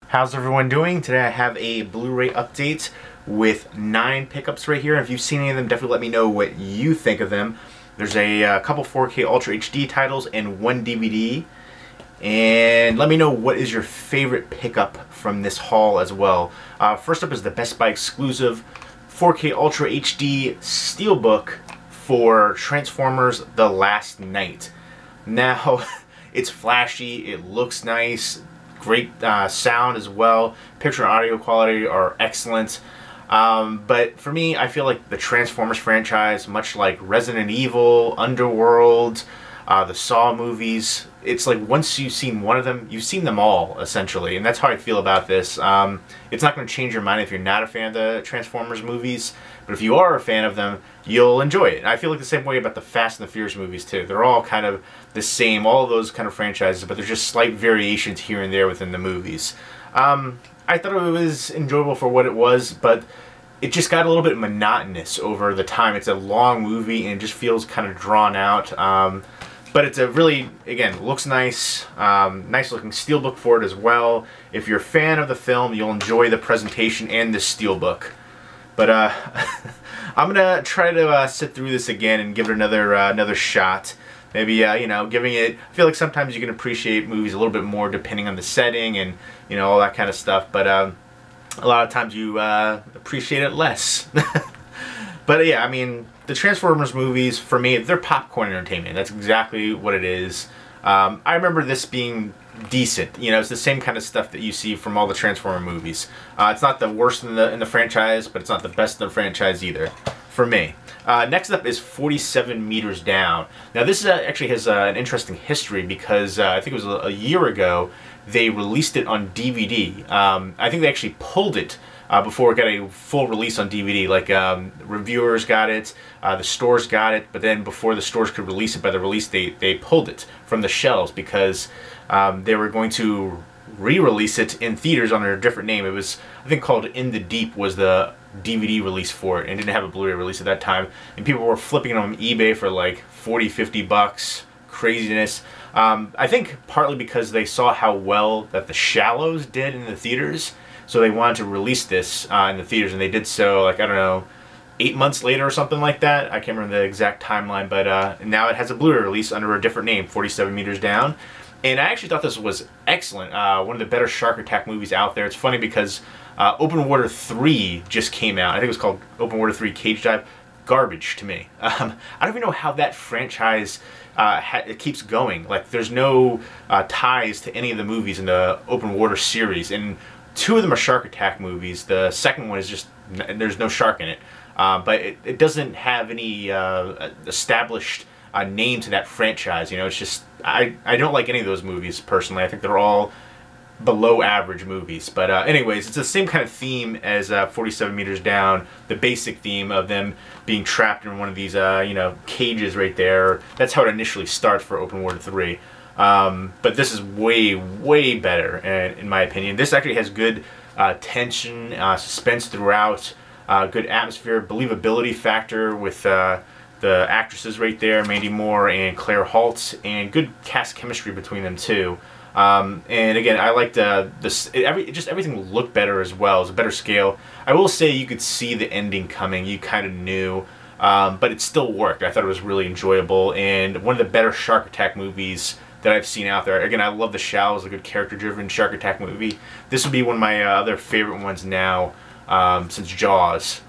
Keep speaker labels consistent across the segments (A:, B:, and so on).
A: How's everyone doing? Today I have a Blu-ray update with 9 pickups right here. If you've seen any of them, definitely let me know what you think of them. There's a couple 4K Ultra HD titles and 1 DVD. And let me know what is your favorite pickup from this haul as well. First up is the Best Buy exclusive 4K Ultra HD Steelbook for Transformers The Last Knight. Now, it's flashy, it looks nice, great sound as well. Picture and audio quality are excellent. But for me, I feel like the Transformers franchise, much like Resident Evil, Underworld, the Saw movies, it's like once you've seen one of them, you've seen them all, essentially. And that's how I feel about this. It's not going to change your mind if you're not a fan of the Transformers movies, but if you are a fan of them, you'll enjoy it. And I feel like the same way about the Fast and the Furious movies, too. They're all kind of the same, all of those kind of franchises, but there's just slight variations here and there within the movies. I thought it was enjoyable for what it was, but it just got a little bit monotonous over the time. It's a long movie, and it just feels kind of drawn out. But it's a really, again, looks nice, nice looking steelbook for it as well. If you're a fan of the film, you'll enjoy the presentation and the steelbook. But I'm gonna try to sit through this again and give it another shot. Maybe you know, giving it. I feel like sometimes you can appreciate movies a little bit more depending on the setting and you know all that kind of stuff. But a lot of times you appreciate it less. But yeah, I mean, the Transformers movies, for me, they're popcorn entertainment. That's exactly what it is. I remember this being decent. You know, it's the same kind of stuff that you see from all the Transformer movies. It's not the worst in the franchise, but it's not the best in the franchise either, for me. Next up is 47 Meters Down. Now, this actually has an interesting history because I think it was a year ago they released it on DVD. I think they actually pulled it before it got a full release on DVD. Like, reviewers got it, the stores got it, but then before the stores could release it by the release date, they pulled it from the shelves because they were going to re-release it in theaters under a different name. It was, I think, called In the Deep was the DVD release for it, and didn't have a Blu-ray release at that time. And people were flipping it on eBay for like 40, 50 bucks. Craziness. I think partly because they saw how well that The Shallows did in the theaters, so they wanted to release this in the theaters, and they did so, like, I don't know, 8 months later or something like that. I can't remember the exact timeline, but now it has a Blu-ray release under a different name, 47 Meters Down. And I actually thought this was excellent. One of the better shark attack movies out there. It's funny because Open Water 3 just came out. I think it was called Open Water 3 Cage Dive. Garbage to me. I don't even know how that franchise it keeps going. Like, there's no ties to any of the movies in the Open Water series. And 2 of them are shark attack movies. The second one is just, there's no shark in it. But it doesn't have any established name to that franchise. You know, it's just, I don't like any of those movies personally. I think they're all below average movies. But anyways, it's the same kind of theme as 47 Meters Down, the basic theme of them being trapped in one of these you know, cages right there. That's how it initially starts for Open Water 3. But this is way, way better in my opinion. This actually has good tension, suspense throughout, good atmosphere, believability factor with the actresses right there, Mandy Moore and Claire Holt, and good cast chemistry between them too. And again, I liked just everything looked better as well. It was a better scale. I will say you could see the ending coming. You kind of knew, but it still worked. I thought it was really enjoyable and one of the better shark attack movies that I've seen out there. Again, I love The Shallows, a good character-driven shark attack movie. This would be one of my other favorite ones now since Jaws.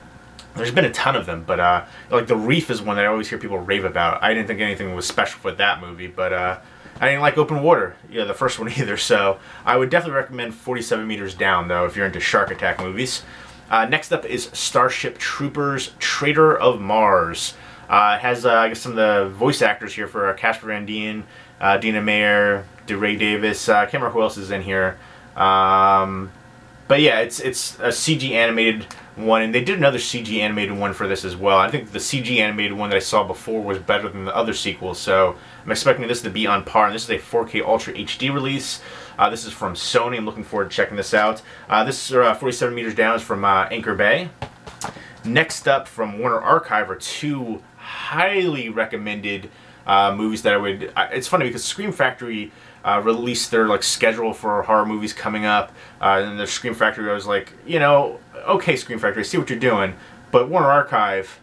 A: There's been a ton of them, but like The Reef is one that I always hear people rave about. I didn't think anything was special with that movie, but I didn't like Open Water, yeah, the first one either, so I would definitely recommend 47 Meters Down, though, if you're into shark attack movies. Next up is Starship Troopers, Traitor of Mars. It has, I guess, some of the voice actors here for Casper Van Dien, Dina Meyer, DeRay Davis, I can't remember who else is in here. But yeah, it's a CG animated one, and they did another CG animated one for this as well. I think the CG animated one that I saw before was better than the other sequels, so I'm expecting this to be on par. And this is a 4K Ultra HD release. This is from Sony. I'm looking forward to checking this out. This is 47 Meters Down is from Anchor Bay. Next up from Warner Archive are 2 highly recommended movies that I would... It's funny because Scream Factory released their like schedule for horror movies coming up, and the Scream Factory, I was like, you know, okay, Scream Factory, I see what you're doing, but Warner Archive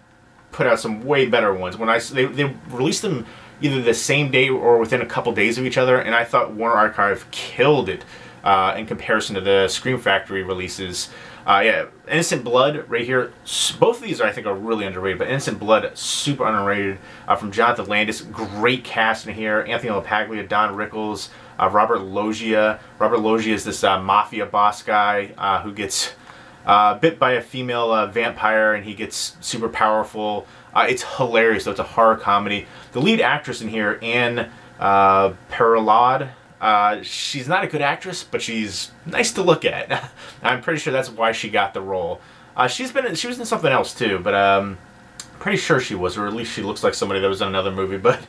A: put out some way better ones. When they released them either the same day or within a couple days of each other, and I thought Warner Archive killed it in comparison to the Scream Factory releases. Yeah, Innocent Blood right here. Both of these I think are really underrated, but Innocent Blood, super underrated. From Jonathan Landis, great cast in here. Anthony LaPaglia, Don Rickles, Robert Loggia. Robert Loggia is this mafia boss guy who gets bit by a female vampire, and he gets super powerful. It's hilarious, though. It's a horror comedy. The lead actress in here, Anne Perelade, she's not a good actress, but she's nice to look at. I'm pretty sure that's why she got the role. She was in something else too, but pretty sure she was, or at least she looks like somebody that was in another movie. But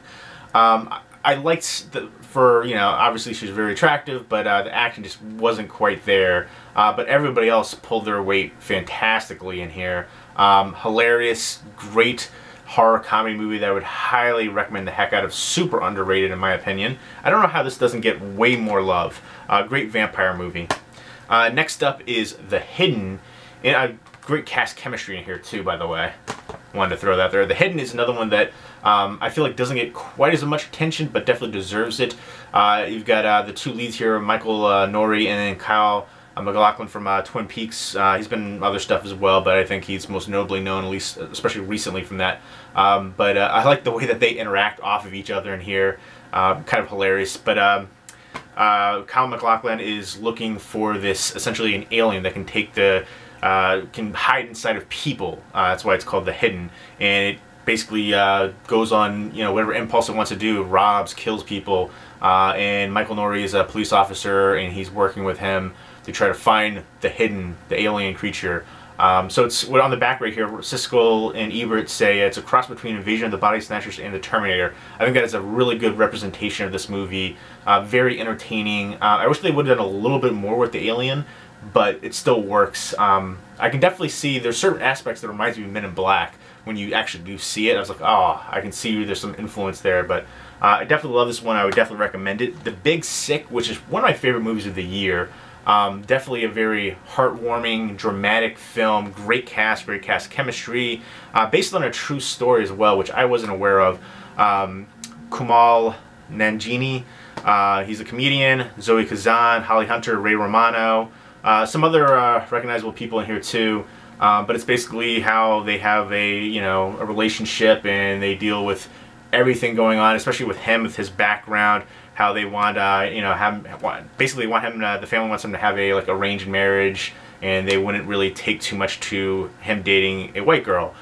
A: I liked you know, obviously she's very attractive, but the acting just wasn't quite there. But everybody else pulled their weight fantastically in here. Hilarious, great horror comedy movie that I would highly recommend the heck out of. Super underrated in my opinion. I don't know how this doesn't get way more love. Great vampire movie. Next up is The Hidden, and great cast chemistry in here too, by the way. Wanted to throw that there. The Hidden is another one that I feel like doesn't get quite as much attention, but definitely deserves it. You've got the two leads here, Michael Nori and then Kyle MacLachlan from Twin Peaks. He's been in other stuff as well, but I think he's most notably known, at least especially recently, from that. But I like the way that they interact off of each other in here. Kind of hilarious. But Kyle MacLachlan is looking for this, essentially an alien that can take can hide inside of people. That's why it's called The Hidden. And it basically goes on, you know, whatever impulse it wants to do, robs, kills people. And Michael Nori is a police officer, and he's working with him to try to find the alien creature. So it's on the back right here. Siskel and Ebert say it's a cross between Invasion of the Body Snatchers and the Terminator. I think that is a really good representation of this movie. Very entertaining. I wish they would have done a little bit more with the alien, but it still works. I can definitely see there's certain aspects that reminds me of Men in Black. When you actually do see it, I was like, oh, I can see there's some influence there. But I definitely love this one. I would definitely recommend it. The Big Sick, which is one of my favorite movies of the year. Definitely a very heartwarming, dramatic film. Great cast chemistry. Based on a true story as well, which I wasn't aware of. Kumail Nanjiani, he's a comedian. Zoe Kazan, Holly Hunter, Ray Romano. Some other recognizable people in here too. But it's basically how they have a relationship, and they deal with everything going on, especially with him, with his background. How they want, basically want him. The family wants him to have a arranged marriage, and they wouldn't really take too much to him dating a white girl.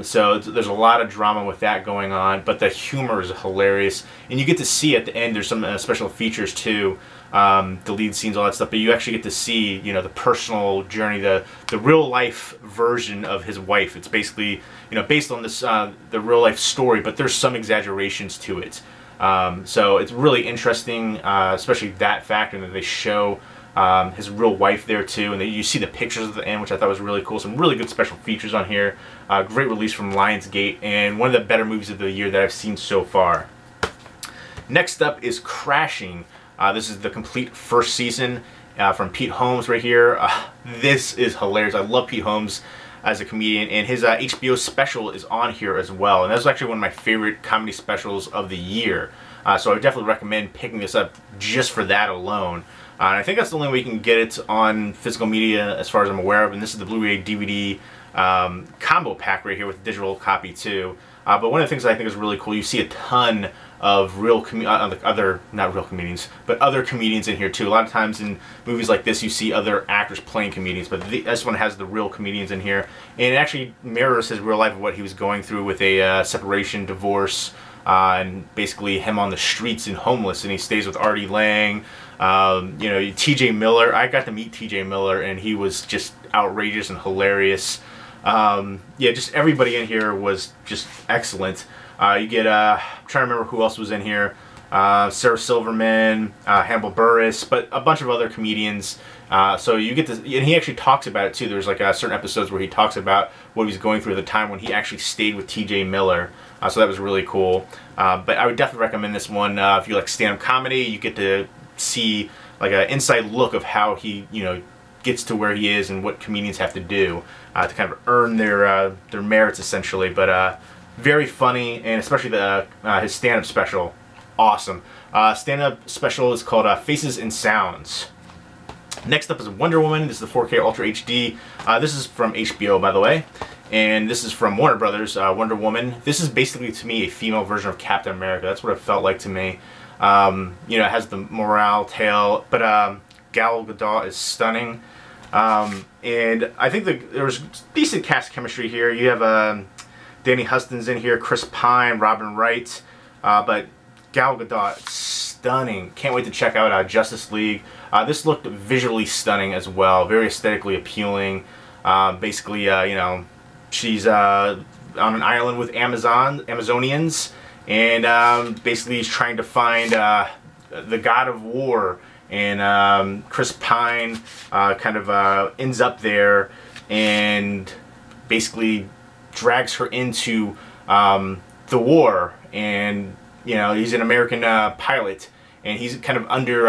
A: So there's a lot of drama with that going on, but the humor is hilarious, and you get to see at the end. There's some special features too, the lead scenes, all that stuff. But you actually get to see, the personal journey, the real life version of his wife. It's basically, based on this the real life story, but there's some exaggerations to it. So it's really interesting, especially that factor that they show his real wife there too, and you see the pictures at the end, which I thought was really cool. Some really good special features on here. Great release from Lionsgate, and one of the better movies of the year that I've seen so far. Next up is Crashing. This is the complete first season from Pete Holmes right here. This is hilarious. I love Pete Holmes as a comedian, and his HBO special is on here as well, and that's actually one of my favorite comedy specials of the year. So I would definitely recommend picking this up just for that alone. And I think that's the only way you can get it on physical media as far as I'm aware of, and this is the Blu-ray DVD combo pack right here with digital copy too. But one of the things that I think is really cool, you see a ton of other comedians in here too. A lot of times in movies like this, you see other actors playing comedians, but this one has the real comedians in here, and it actually mirrors his real life of what he was going through with a separation, divorce, and basically him on the streets and homeless, and he stays with Artie Lang. T.J. Miller. I got to meet T.J. Miller, and he was just outrageous and hilarious. Yeah, just everybody in here was just excellent. You get, I'm trying to remember who else was in here. Sarah Silverman, Hannibal Buress, but a bunch of other comedians So you get to, and he actually talks about it too. There's like certain episodes where he talks about what he was going through at the time when he actually stayed with T.J. Miller. So that was really cool. But I would definitely recommend this one. If you like stand-up comedy, you get to see like an inside look of how he, gets to where he is and what comedians have to do to kind of earn their merits, essentially. But very funny, and especially his stand-up special, awesome. Stand-up special is called Faces and Sounds. Next up is Wonder Woman. This is the 4K Ultra HD. This is from HBO, by the way. And this is from Warner Brothers, Wonder Woman. This is basically, to me, a female version of Captain America. That's what it felt like to me. It has the morale tale, but Gal Gadot is stunning. And I think there was decent cast chemistry here. You have Danny Huston's in here, Chris Pine, Robin Wright, but Gal Gadot, stunning. Can't wait to check out Justice League. This looked visually stunning as well, very aesthetically appealing. Basically, she's on an island with Amazonians, and basically he's trying to find the god of war. And Chris Pine kind of ends up there and basically drags her into the war. And he's an American pilot, and he's kind of under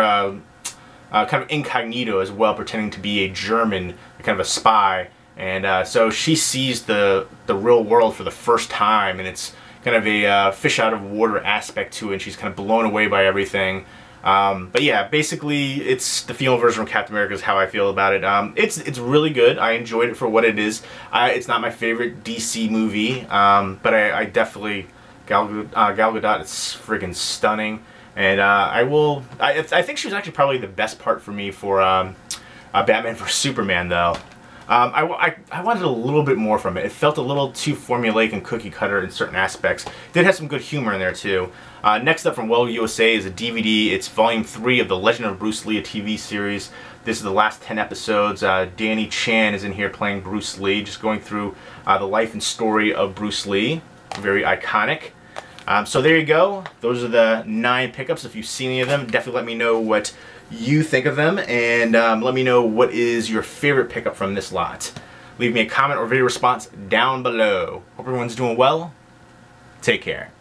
A: kind of incognito as well, pretending to be a German, kind of a spy. And so she sees the real world for the first time, and it's kind of a fish out of water aspect to it, and she's kind of blown away by everything. But yeah, basically it's the female version of Captain America is how I feel about it. It's really good. I enjoyed it for what it is. It's not my favorite DC movie, but I definitely, Gal Gadot is friggin' stunning. And I think she was actually probably the best part for me for Batman vs Superman, though. I wanted a little bit more from it. It felt a little too formulaic and cookie cutter in certain aspects. Did have some good humor in there too. Next up from Well USA is a DVD. It's Volume 3 of The Legend of Bruce Lee, a TV series. This is the last 10 episodes. Danny Chan is in here playing Bruce Lee, just going through the life and story of Bruce Lee. Very iconic. So there you go. Those are the 9 pickups. If you've seen any of them, definitely let me know what you think of them, and let me know what is your favorite pickup from this lot. Leave me a comment or video response down below. Hope everyone's doing well. Take care.